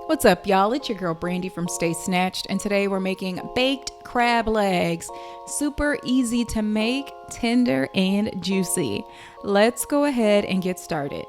What's up, y'all? It's your girl Brandy from Stay Snatched, and today we're making baked crab legs. Super easy to make, tender and juicy. Let's go ahead and get started.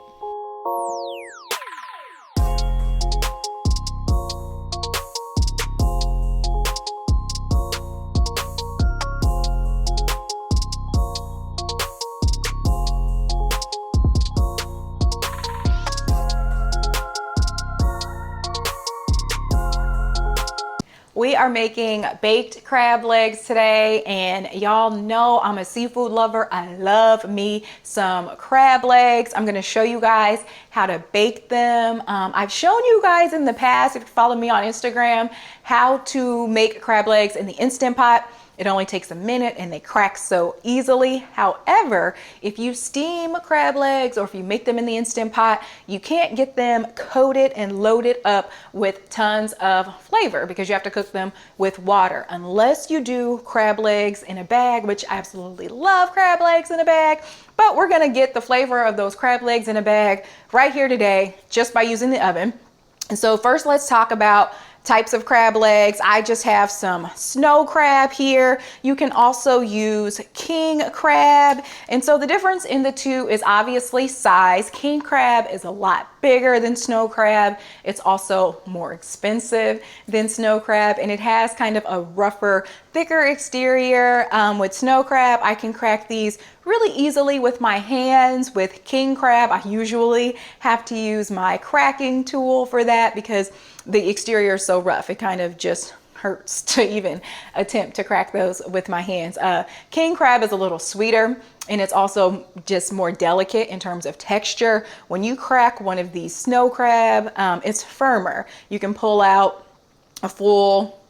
We are making baked crab legs today, and y'all know I'm a seafood lover. I love me some crab legs. I'm gonna show you guys how to bake them. I've shown you guys in the past, if you follow me on Instagram, how to make crab legs in the Instant Pot. It only takes a minute and they crack so easily. However, if you steam crab legs or if you make them in the Instant Pot, you can't get them coated and loaded up with tons of flavor because you have to cook them with water. Unless you do crab legs in a bag, which I absolutely love crab legs in a bag, but we're gonna get the flavor of those crab legs in a bag right here today just by using the oven. And so first let's talk about types of crab legs. I just have some snow crab here. You can also use king crab. And so the difference in the two is obviously size. King crab is a lot bigger than snow crab. It's also more expensive than snow crab, and it has kind of a rougher, thicker exterior. With snow crab, I can crack these really easily with my hands. With king crab, I usually have to use my cracking tool for that because the exterior is so rough. It kind of just hurts to even attempt to crack those with my hands. King crab is a little sweeter, and it's also just more delicate in terms of texture. When you crack one of these snow crab, it's firmer. You can pull out a full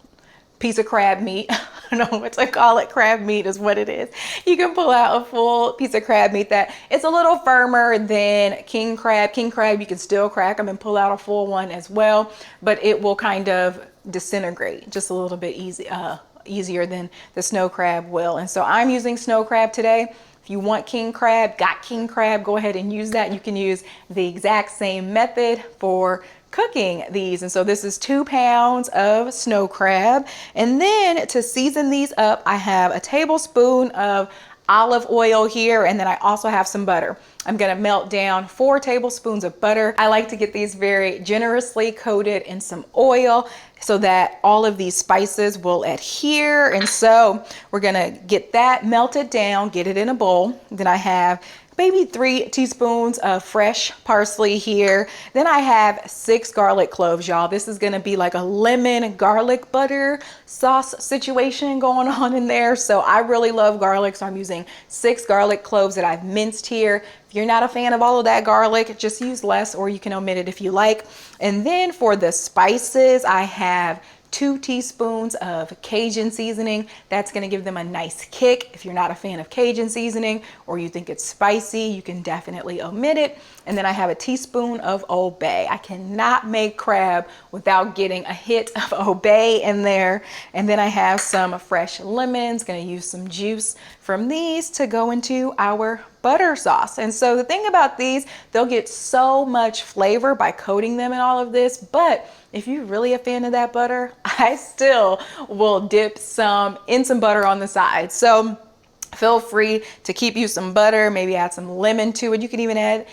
piece of crab meat. I don't know what to call it. Crab meat is what it is. You can pull out a full piece of crab meat that it's a little firmer than king crab. King crab, you can still crack them and pull out a full one as well, but it will kind of disintegrate just a little bit easier than the snow crab will. And so I'm using snow crab today. If you want king crab, got king crab, go ahead and use that. You can use the exact same method for cooking these. And so this is 2 pounds of snow crab. And then to season these up, I have a tablespoon of olive oil here, and then I also have some butter. I'm gonna melt down 4 tablespoons of butter. I like to get these very generously coated in some oil so that all of these spices will adhere. And so we're gonna get that melted down, get it in a bowl. Then I have maybe 3 teaspoons of fresh parsley here. Then I have 6 garlic cloves, y'all. This is gonna be like a lemon garlic butter sauce situation going on in there. So I really love garlic, so I'm using 6 garlic cloves that I've minced here. If you're not a fan of all of that garlic, just use less, or you can omit it if you like. And then for the spices, I have 2 teaspoons of Cajun seasoning. That's gonna give them a nice kick. If you're not a fan of Cajun seasoning or you think it's spicy, you can definitely omit it. And then I have a teaspoon of Old Bay. I cannot make crab without getting a hit of Old Bay in there. And then I have some fresh lemons, gonna use some juice from these to go into our butter sauce. And so the thing about these, they'll get so much flavor by coating them in all of this, but if you're really a fan of that butter, I still will dip some in some butter on the side. So feel free to keep you some butter, maybe add some lemon to it. You can even add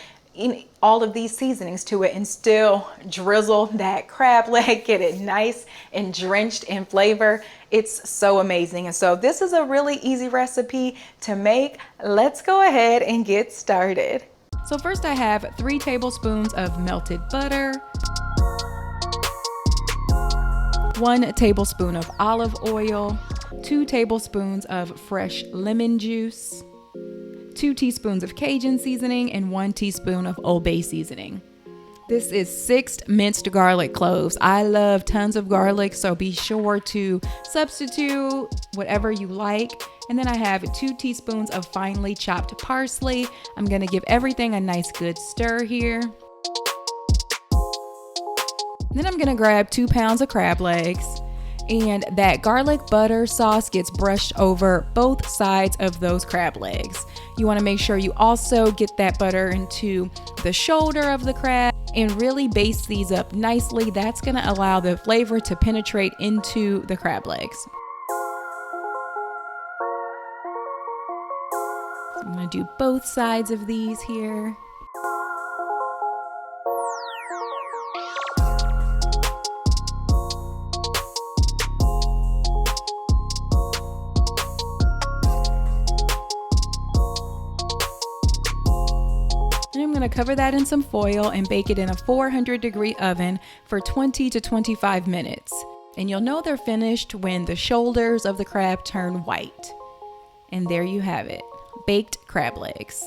all of these seasonings to it and still drizzle that crab leg, get it nice and drenched in flavor. It's so amazing. And so this is a really easy recipe to make. Let's go ahead and get started. So first I have 3 tablespoons of melted butter, 1 tablespoon of olive oil, 2 tablespoons of fresh lemon juice, 2 teaspoons of Cajun seasoning, and 1 teaspoon of Old Bay seasoning. This is 6 minced garlic cloves. I love tons of garlic, so be sure to substitute whatever you like. And then I have 2 teaspoons of finely chopped parsley. I'm gonna give everything a nice good stir here. Then I'm gonna grab 2 pounds of crab legs, and that garlic butter sauce gets brushed over both sides of those crab legs. You wanna make sure you also get that butter into the shoulder of the crab and really baste these up nicely. That's going to allow the flavor to penetrate into the crab legs. I'm going to do both sides of these here. And I'm going to cover that in some foil and bake it in a 400-degree oven for 20 to 25 minutes. And you'll know they're finished when the shoulders of the crab turn white. And there you have it, baked crab legs.